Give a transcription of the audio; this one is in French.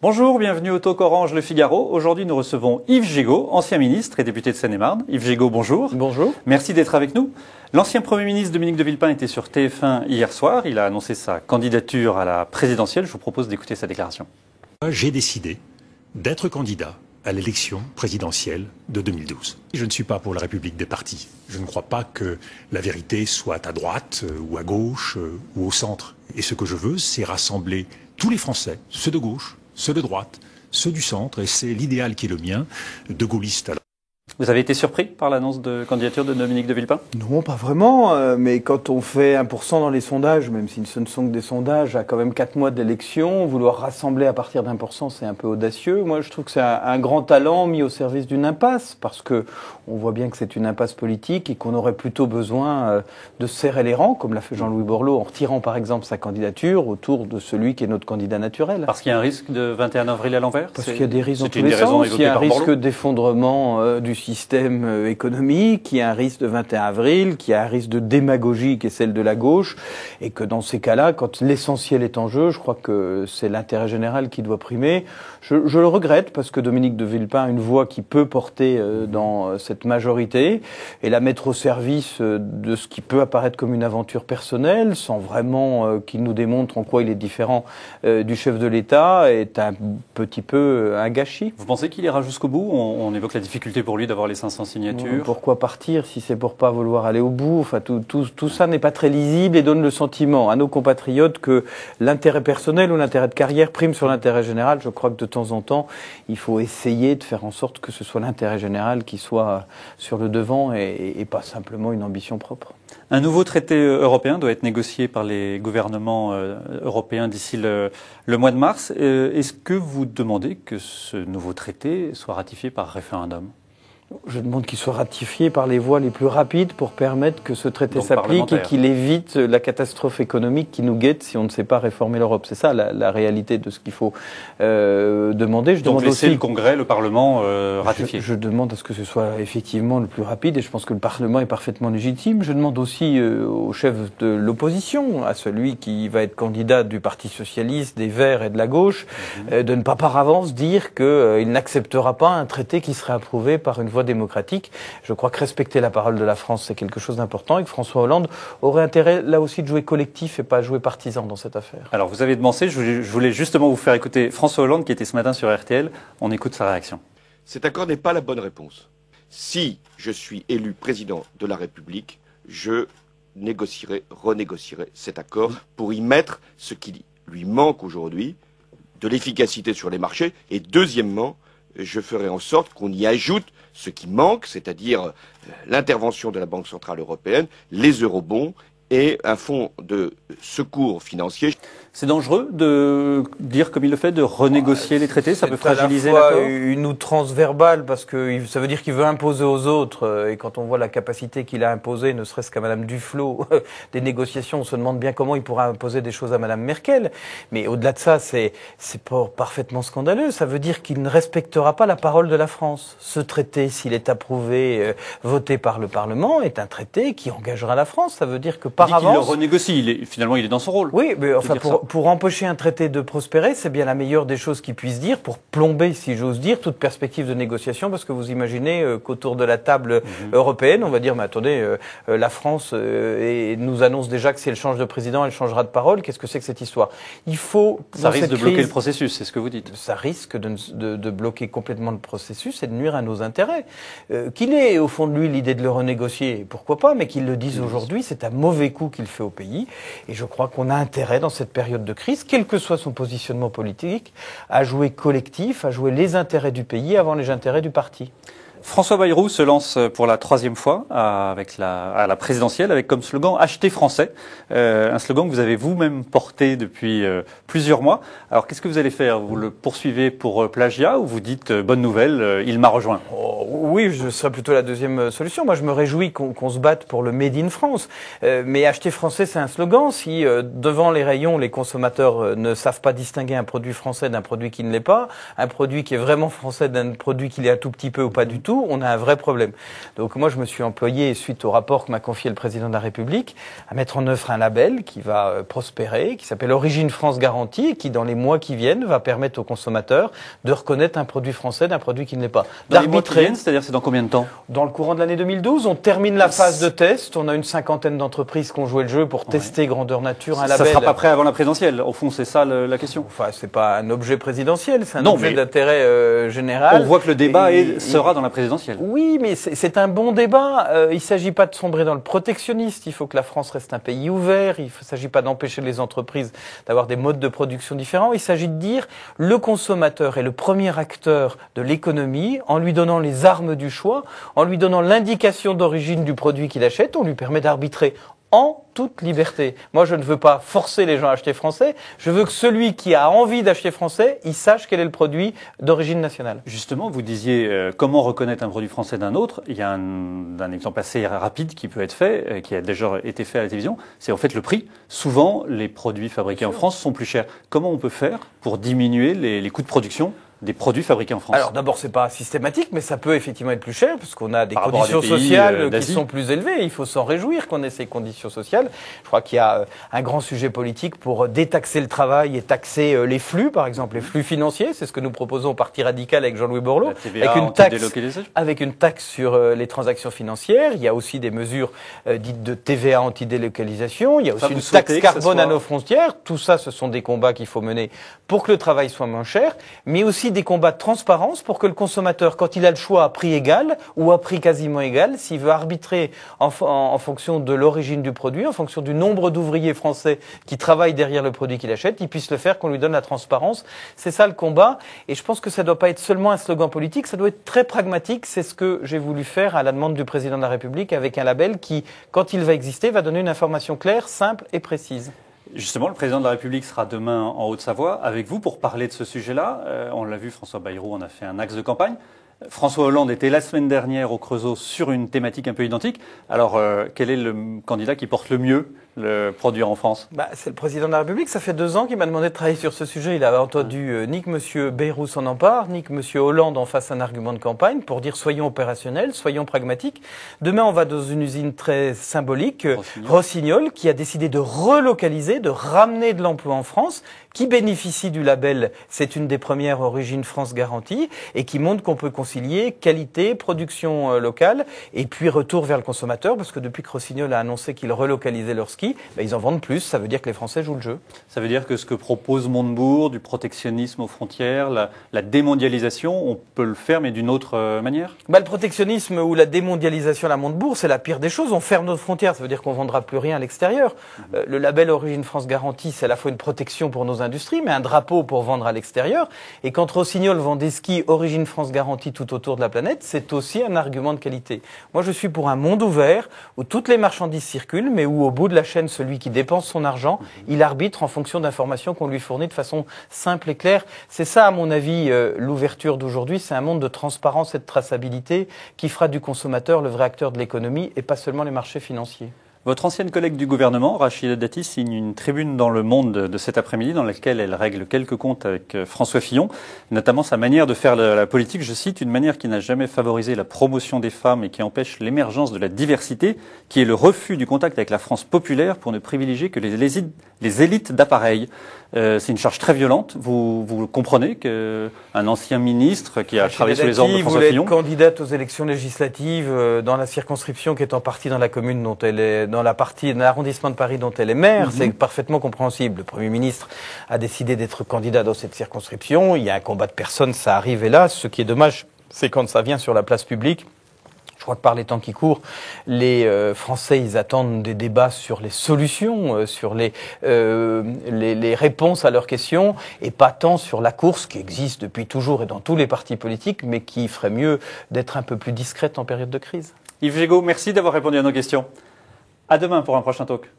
Bonjour, bienvenue au Talk Orange Le Figaro. Aujourd'hui, nous recevons Yves Gégaud, ancien ministre et député de Seine-et-Marne. Yves Gégaud, bonjour. Bonjour. Merci d'être avec nous. L'ancien Premier ministre Dominique de Villepin était sur TF1 hier soir. Il a annoncé sa candidature à la présidentielle. Je vous propose d'écouter sa déclaration. J'ai décidé d'être candidat à l'élection présidentielle de 2012. Je ne suis pas pour la République des partis. Je ne crois pas que la vérité soit à droite ou à gauche ou au centre. Et ce que je veux, c'est rassembler tous les Français, ceux de gauche, ceux de droite, ceux du centre, et c'est l'idéal qui est le mien, de gaulliste. Vous avez été surpris par l'annonce de candidature de Dominique de Villepin? Non, pas vraiment, mais quand on fait 1% dans les sondages, même si ce ne sont que des sondages, à quand même 4 mois de l'élection, vouloir rassembler à partir d'1%, c'est un peu audacieux. Moi, je trouve que c'est un grand talent mis au service d'une impasse, parce que on voit bien que c'est une impasse politique et qu'on aurait plutôt besoin de serrer les rangs, comme l'a fait Jean-Louis Borloo, en retirant par exemple sa candidature autour de celui qui est notre candidat naturel. Parce qu'il y a un risque de 21 avril à l'envers? Parce qu'il y a des risques dans tous les sens. Il y a un risque d'effondrement du système économique, il y a un risque de 21 avril, qu'il y a un risque de démagogie qui est celle de la gauche, et que dans ces cas-là, quand l'essentiel est en jeu, je crois que c'est l'intérêt général qui doit primer. Je le regrette, parce que Dominique de Villepin a une voix qui peut porter dans cette majorité, et la mettre au service de ce qui peut apparaître comme une aventure personnelle, sans vraiment qu'il nous démontre en quoi il est différent du chef de l'État, est un petit peu un gâchis. Vous pensez qu'il ira jusqu'au bout? On évoque la difficulté pour lui d'avoir les 500 signatures. Pourquoi partir si c'est pour pas vouloir aller au bout? Enfin, tout ça n'est pas très lisible et donne le sentiment à nos compatriotes que l'intérêt personnel ou l'intérêt de carrière prime sur l'intérêt général. Je crois que de temps en temps, il faut essayer de faire en sorte que ce soit l'intérêt général qui soit sur le devant et pas simplement une ambition propre. Un nouveau traité européen doit être négocié par les gouvernements européens d'ici le mois de mars. Est-ce que vous demandez que ce nouveau traité soit ratifié par référendum? Je demande qu'il soit ratifié par les voies les plus rapides pour permettre que ce traité s'applique et qu'il évite la catastrophe économique qui nous guette si on ne sait pas réformer l'Europe. C'est ça la réalité de ce qu'il faut demander. Donc demande laisser aussi le Congrès, le Parlement ratifier. Je demande à ce que ce soit effectivement le plus rapide et je pense que le Parlement est parfaitement légitime. Je demande aussi au chef de l'opposition, à celui qui va être candidat du Parti Socialiste, des Verts et de la gauche, de ne pas par avance dire qu'il n'acceptera pas un traité qui serait approuvé par une voie démocratique. Je crois que respecter la parole de la France, c'est quelque chose d'important et que François Hollande aurait intérêt, là aussi, de jouer collectif et pas jouer partisan dans cette affaire. Alors, vous avez demandé, je voulais justement vous faire écouter François Hollande qui était ce matin sur RTL. On écoute sa réaction. Cet accord n'est pas la bonne réponse. Si je suis élu président de la République, je renégocierai cet accord pour y mettre ce qui lui manque aujourd'hui, de l'efficacité sur les marchés, et deuxièmement, je ferai en sorte qu'on y ajoute ce qui manque, c'est-à-dire l'intervention de la Banque centrale européenne, les eurobonds et un fonds de secours financier. C'est dangereux de dire, comme il le fait, de renégocier les traités. Ça peut fragiliser l'accord. C'est à la fois une outrance verbale parce que ça veut dire qu'il veut imposer aux autres. Et quand on voit la capacité qu'il a imposée, ne serait-ce qu'à Madame Duflot, des négociations, on se demande bien comment il pourra imposer des choses à Madame Merkel. Mais au-delà de ça, c'est parfaitement scandaleux. Ça veut dire qu'il ne respectera pas la parole de la France. Ce traité, s'il est approuvé, voté par le Parlement, est un traité qui engagera la France. Ça veut dire que par avance, il le renégocie. Finalement, il est dans son rôle. Oui, mais enfin, pour empêcher un traité de prospérer, c'est bien la meilleure des choses qu'il puisse dire, pour plomber, si j'ose dire, toute perspective de négociation, parce que vous imaginez qu'autour de la table européenne, on va dire, mais attendez, la France nous annonce déjà que si elle change de président, elle changera de parole. Qu'est-ce que c'est que cette histoire? Il faut... Ça risque de bloquer le processus, c'est ce que vous dites. Ça risque de bloquer complètement le processus et de nuire à nos intérêts. Qu'il ait au fond de lui l'idée de le renégocier, pourquoi pas, mais qu'il le dise aujourd'hui, c'est un mauvais coup qu'il fait au pays. Et je crois qu'on a intérêt, dans cette période de crise, quel que soit son positionnement politique, à jouer collectif, à jouer les intérêts du pays avant les intérêts du parti. François Bayrou se lance pour la 3e fois à la présidentielle avec comme slogan « Achetez français », un slogan que vous avez vous-même porté depuis plusieurs mois. Alors qu'est-ce que vous allez faire? Vous le poursuivez pour plagiat ou vous dites « Bonne nouvelle, il m'a rejoint » Oui, ce serait plutôt la deuxième solution. Moi, je me réjouis qu'on se batte pour le Made in France. Mais acheter français, c'est un slogan. Si devant les rayons, les consommateurs ne savent pas distinguer un produit français d'un produit qui ne l'est pas, un produit qui est vraiment français d'un produit qui l'est un tout petit peu ou pas du tout, nous, on a un vrai problème. Donc moi, je me suis employé, suite au rapport que m'a confié le président de la République, à mettre en œuvre un label qui va prospérer, qui s'appelle Origine France Garantie, et qui, dans les mois qui viennent, va permettre aux consommateurs de reconnaître un produit français d'un produit qui ne l'est pas. Dans les mois qui viennent, c'est-à-dire c'est dans combien de temps? Dans le courant de l'année 2012, on termine la phase de test. On a une cinquantaine d'entreprises qui ont joué le jeu pour tester grandeur nature un label. Ça sera pas prêt avant la présidentielle. Au fond, c'est ça la question. Enfin, c'est pas un objet présidentiel, c'est un objet d'intérêt général. On voit que le débat sera dans la présidentielle. Oui, mais c'est un bon débat. Il s'agit pas de sombrer dans le protectionnisme. Il faut que la France reste un pays ouvert. Il s'agit pas d'empêcher les entreprises d'avoir des modes de production différents. Il s'agit de dire le consommateur est le premier acteur de l'économie. En lui donnant les armes du choix, en lui donnant l'indication d'origine du produit qu'il achète, on lui permet d'arbitrer en toute liberté. Moi, je ne veux pas forcer les gens à acheter français. Je veux que celui qui a envie d'acheter français, il sache quel est le produit d'origine nationale. Justement, vous disiez comment reconnaître un produit français d'un autre. Il y a un exemple assez rapide qui peut être fait, qui a déjà été fait à la télévision. C'est en fait le prix. Souvent, les produits fabriqués en France sont plus chers. Comment on peut faire pour diminuer les coûts de production des produits fabriqués en France? Alors d'abord, c'est pas systématique, mais ça peut effectivement être plus cher, parce qu'on a des conditions sociales qui sont plus élevées. Il faut s'en réjouir qu'on ait ces conditions sociales. Je crois qu'il y a un grand sujet politique pour détaxer le travail et taxer les flux, par exemple les flux financiers. C'est ce que nous proposons au Parti radical avec Jean-Louis Borloo, avec une taxe sur les transactions financières. Il y a aussi des mesures dites de TVA anti-délocalisation. Il y a aussi une taxe carbone à nos frontières. Tout ça, ce sont des combats qu'il faut mener pour que le travail soit moins cher, mais aussi des combats de transparence pour que le consommateur, quand il a le choix à prix égal ou à prix quasiment égal, s'il veut arbitrer en fonction de l'origine du produit, en fonction du nombre d'ouvriers français qui travaillent derrière le produit qu'il achète, il puisse le faire, qu'on lui donne la transparence. C'est ça le combat. Et je pense que ça ne doit pas être seulement un slogan politique, ça doit être très pragmatique. C'est ce que j'ai voulu faire à la demande du président de la République avec un label qui, quand il va exister, va donner une information claire, simple et précise. Justement, le président de la République sera demain en Haute-Savoie avec vous pour parler de ce sujet-là. On l'a vu, François Bayrou en a fait un axe de campagne. François Hollande était la semaine dernière au Creusot sur une thématique un peu identique. Alors, quel est le candidat qui porte le mieux le produire en France? C'est le président de la République. Ça fait 2 ans qu'il m'a demandé de travailler sur ce sujet. Il avait entendu ni que M. Bayrou s'en empare, ni que M. Hollande en fasse un argument de campagne pour dire soyons opérationnels, soyons pragmatiques. Demain, on va dans une usine très symbolique, Rossignol, qui a décidé de relocaliser, de ramener de l'emploi en France, qui bénéficie du label, c'est une des premières Origine France Garantie, et qui montre qu'on peut concilier qualité, production locale, et puis retour vers le consommateur, parce que depuis que Rossignol a annoncé qu'il relocalisait leur ski, ils en vendent plus, ça veut dire que les Français jouent le jeu. Ça veut dire que ce que propose Montebourg, du protectionnisme aux frontières, la démondialisation, on peut le faire, mais d'une autre manière? Le protectionnisme ou la démondialisation à la Montebourg, c'est la pire des choses. On ferme nos frontières, ça veut dire qu'on ne vendra plus rien à l'extérieur. Le label Origine France Garantie, c'est à la fois une protection pour nos industries, mais un drapeau pour vendre à l'extérieur. Et quand Rossignol vend des skis Origine France Garantie tout autour de la planète, c'est aussi un argument de qualité. Moi, je suis pour un monde ouvert, où toutes les marchandises circulent, mais où au bout de la chaîne, celui qui dépense son argent, il arbitre en fonction d'informations qu'on lui fournit de façon simple et claire. C'est ça, à mon avis, l'ouverture d'aujourd'hui. C'est un monde de transparence et de traçabilité qui fera du consommateur le vrai acteur de l'économie et pas seulement les marchés financiers. Votre ancienne collègue du gouvernement, Rachida Dati, signe une tribune dans Le Monde de cet après-midi dans laquelle elle règle quelques comptes avec François Fillon, notamment sa manière de faire la politique, je cite, une manière qui n'a jamais favorisé la promotion des femmes et qui empêche l'émergence de la diversité, qui est le refus du contact avec la France populaire pour ne privilégier que les élites d'appareil. C'est une charge très violente. Vous comprenez qu'un ancien ministre qui a travaillé sous les ordres de François Fillon... Vous voulez être candidate aux élections législatives dans la circonscription qui est en partie dans la commune dont elle est, dans l'arrondissement de Paris dont elle est maire, c'est parfaitement compréhensible. Le Premier ministre a décidé d'être candidat dans cette circonscription. Il y a un combat de personnes, ça arrive hélas. Ce qui est dommage, c'est quand ça vient sur la place publique. Je crois que par les temps qui courent, les Français, ils attendent des débats sur les solutions, sur les réponses à leurs questions, et pas tant sur la course qui existe depuis toujours et dans tous les partis politiques, mais qui ferait mieux d'être un peu plus discrète en période de crise. Yves Gégaud, merci d'avoir répondu à nos questions. À demain pour un prochain talk.